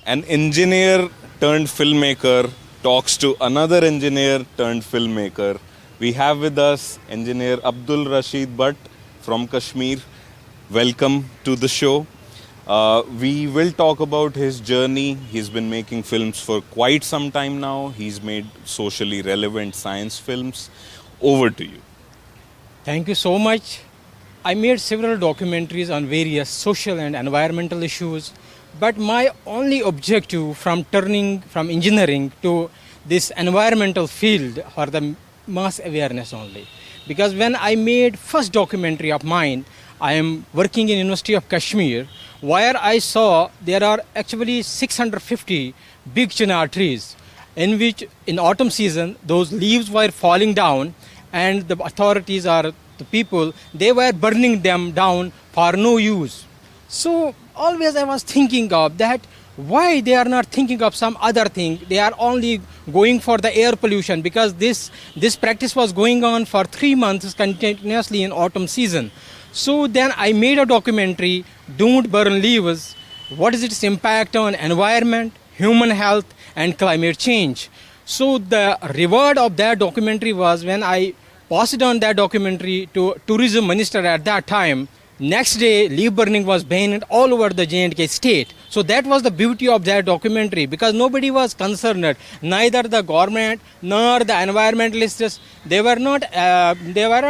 An engineer turned filmmaker talks to another engineer turned filmmaker. We have with us engineer Abdul Rashid Butt from Kashmir. Welcome to the show. We will talk about his journey. He's been making films for quite some time now. He's made socially relevant science films. Over to you. Thank you so much. I made several documentaries on various social and environmental issues, but my only objective from turning from engineering to this environmental field for the mass awareness only. Because when I made first documentary of mine, I am working in University of Kashmir, where I saw there are actually 650 big chinar trees, in which in autumn season those leaves were falling down, and the authorities or the people, they were burning them down for no use. So always I was thinking of that, why they are not thinking of some other thing. They are only going for the air pollution, because this practice was going on for 3 months continuously in autumn season. So then I made a documentary, Don't Burn Leaves, what is its impact on environment, human health and climate change. So the reward of that documentary was, when I passed on that documentary to tourism minister at that time, next day leaf burning was banned all over the J&K state. So that was the beauty of that documentary, because nobody was concerned, neither the government nor the environmentalists. They were not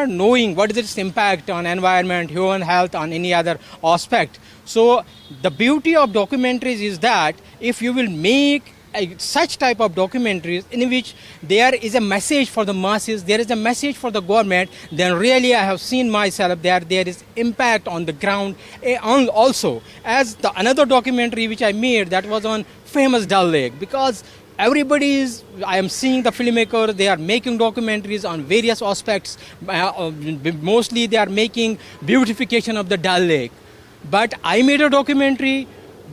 knowing what is its impact on environment, human health, on any other aspect. So the beauty of documentaries is that if you will make such type of documentaries in which there is a message for the masses, there is a message for the government, then really I have seen myself that there is impact on the ground. Also, as the another documentary which I made, that was on famous Dal Lake, because I am seeing the filmmakers, they are making documentaries on various aspects. Mostly they are making beautification of the Dal Lake. But I made a documentary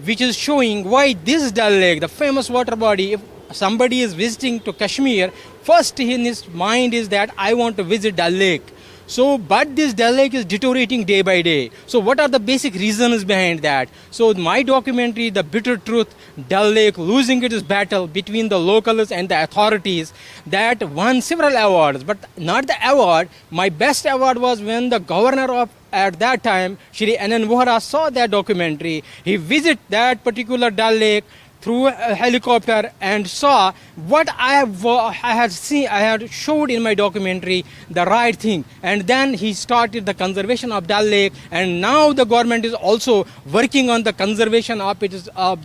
which is showing why this Dal Lake, the famous water body, if somebody is visiting to Kashmir, first in his mind is that I want to visit Dal Lake. So, but this Dal Lake is deteriorating day by day. So what are the basic reasons behind that? So my documentary, The Bitter Truth, Dal Lake losing its battle between the locals and the authorities, that won several awards, but not the award. My best award was when the governor of at that time, Shri Anand Vohra, saw that documentary. He visited that particular Dal Lake through a helicopter and saw what I had showed in my documentary, the right thing. And then he started the conservation of Dal Lake, and now the government is also working on the conservation of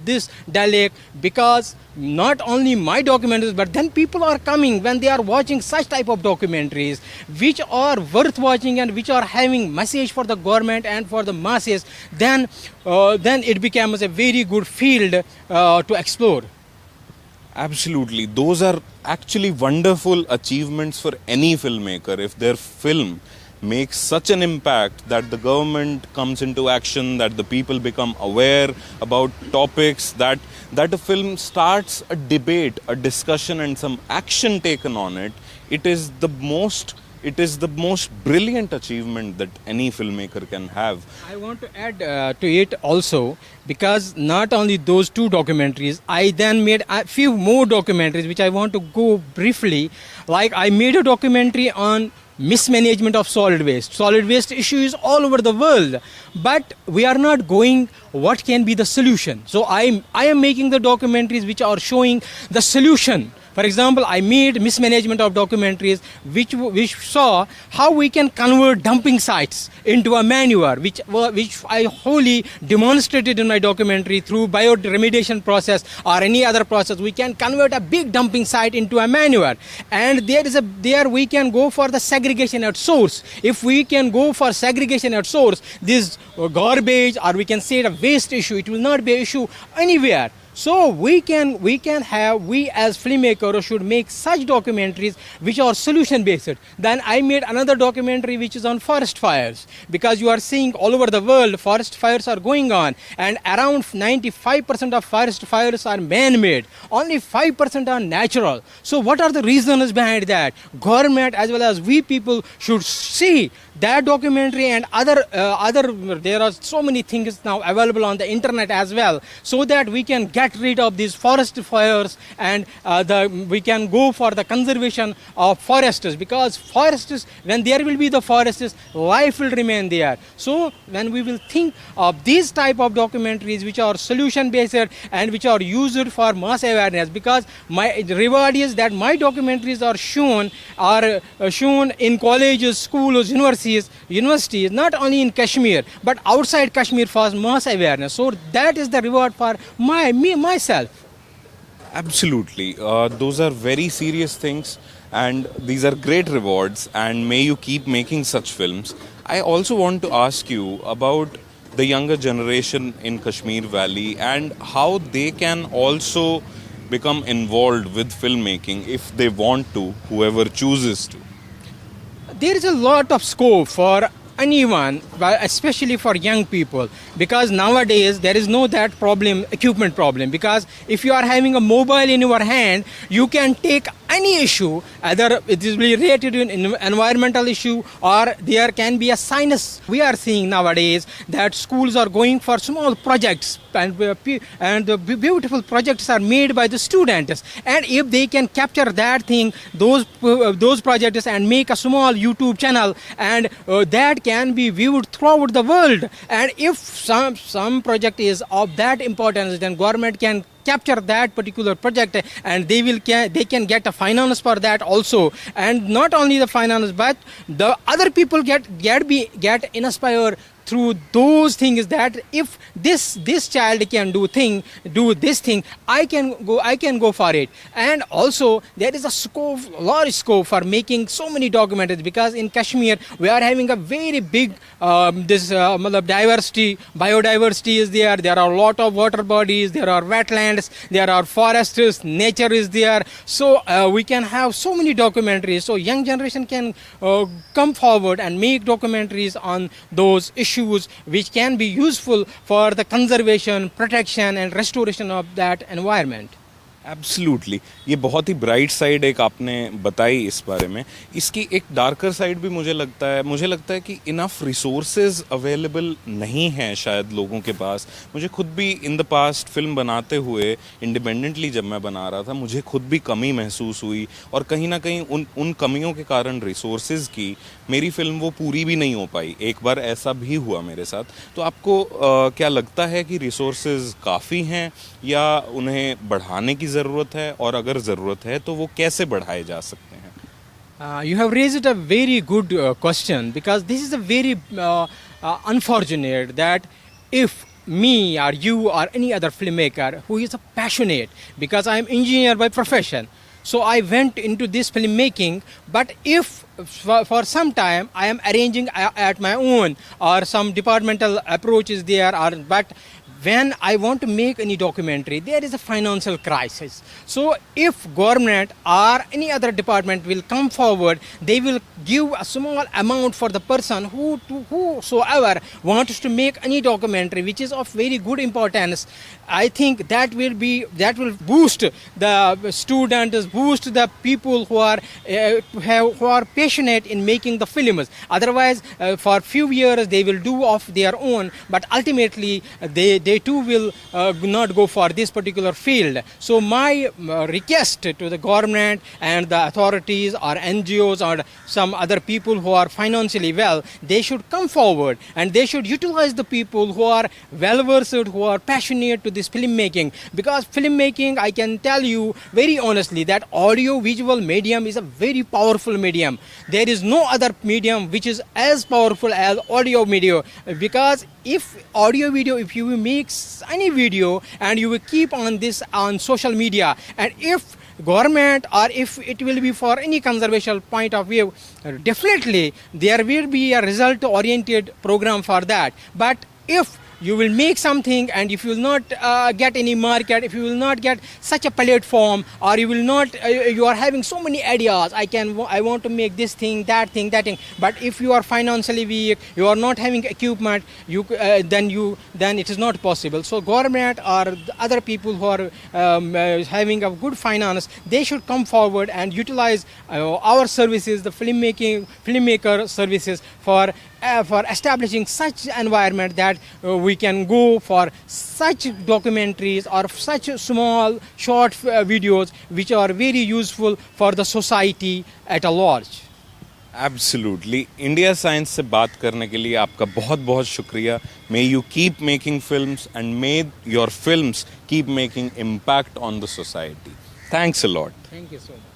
this Dal Lake, because not only my documentaries, but then people are coming when they are watching such type of documentaries which are worth watching and which are having message for the government and for the masses, then it becomes a very good field to explore. Absolutely. Those are actually wonderful achievements for any filmmaker. If their film makes such an impact that the government comes into action, that the people become aware about topics, that a film starts a debate, a discussion and some action taken on it, it is the most brilliant achievement that any filmmaker can have. I want to add to it also, because not only those two documentaries, I then made a few more documentaries which I want to go briefly. Like I made a documentary on mismanagement of solid waste. Solid waste issues all over the world, but we are not going what can be the solution. So I am making the documentaries which are showing the solution. For example, I made mismanagement of documentaries which saw how we can convert dumping sites into a manure, which I wholly demonstrated in my documentary through bioremediation process or any other process. We can convert a big dumping site into a manure, and there we can go for the segregation at source. If we can go for segregation at source, this garbage, or we can say the waste issue, it will not be an issue anywhere. So we as filmmakers should make such documentaries which are solution based. Then I made another documentary which is on forest fires, because you are seeing all over the world forest fires are going on, and around 95% of forest fires are man-made, only 5% are natural. So what are the reasons behind that? Government as well as we people should see that documentary and other there are so many things now available on the internet as well, so that we can get rid of these forest fires, and we can go for the conservation of forests, because forests, when there will be the forests, life will remain there. So when we will think of these type of documentaries which are solution based and which are used for mass awareness, because my reward is that my documentaries are shown in colleges, schools, universities, not only in Kashmir but outside Kashmir for mass awareness. So that is the reward for myself. Absolutely. Those are very serious things, and these are great rewards, and may you keep making such films. I also want to ask you about the younger generation in Kashmir Valley and how they can also become involved with filmmaking if they want to, whoever chooses to. There is a lot of scope for anyone, but especially for young people, because nowadays there is no that equipment problem, because if you are having a mobile in your hand, you can take any issue, either it is related to an environmental issue or there can be a science. We are seeing nowadays that schools are going for small projects, and the beautiful projects are made by the students, and if they can capture that thing, those projects, and make a small YouTube channel, and that can be viewed throughout the world, and if some project is of that importance, then government can capture that particular project, and they can get a finance for that also. And not only the finance, but the other people get inspired through those things, that if this child can do this thing, I can go for it. And also there is a large scope for making so many documentaries, because in Kashmir we are having a very big diversity. Biodiversity is there. There are a lot of water bodies, there are wetlands, there are forests, nature is there. So we can have so many documentaries. So young generation can come forward and make documentaries on those issues which can be useful for the conservation, protection and restoration of that environment. Absolutely. ये बहुत ही bright side एक आपने बताई इस बारे में. इसकी एक डार्कर साइड भी मुझे लगता है कि इनफ रिसोर्सेज अवेलेबल नहीं हैं शायद लोगों के पास. मुझे खुद भी इन द पास्ट फिल्म बनाते हुए इंडिपेंडेंटली जब मैं बना रहा था, मुझे खुद भी कमी महसूस हुई, और कहीं ना कहीं उन कमियों के कारण रिसोर्सेज की मेरी फिल्म वो पूरी भी नहीं हो पाई. एक बार ऐसा भी हुआ मेरे साथ. तो आपको क्या लगता है कि रिसोर्सेज काफ़ी हैं या उन्हें बढ़ाने की ज़रूरत है, और अगर ज़रूरत है तो वो कैसे बढ़ाए जा सकते हैं? You have raised a very good question, because this is a very unfortunate that if me or you or any other filmmaker who is a passionate, because I am engineer by profession, so I went into this filmmaking, but if for some time I am arranging at my own, or some departmental approach is there, but when I want to make any documentary, there is a financial crisis. So if government or any other department will come forward, they will give a small amount for the person whosoever wants to make any documentary which is of very good importance. I think that will boost the students, boost the people who are passionate in making the films. Otherwise, for few years they will do of their own, but ultimately they too will not go for this particular field. So my request to the government and the authorities or NGOs or some other people who are financially well, they should come forward and they should utilize the people who are well versed, who are passionate to this filmmaking. Because filmmaking, I can tell you very honestly that audio visual medium is a very powerful medium. There is no other medium which is as powerful as audio video. Because if audio video, if you will make any video and you will keep on this on social media, and if government or if it will be for any conservation point of view, definitely there will be a result oriented program for that. But if you will make something, and if you will not get any market, if you will not get such a platform, or you will not you are having so many ideas, I want to make this thing, that thing, that thing, but if you are financially weak, you are not having equipment, then it is not possible. So government or the other people who are having a good finance, they should come forward and utilize our services, the filmmaker services, for establishing such environment that we can go for such documentaries or such small short videos which are very useful for the society at a large. Absolutely India science से बात करने के लिए आपका बहुत बहुत शुक्रिया. May you keep making films and may your films keep making impact on the society. Thanks a lot. Thank you so much.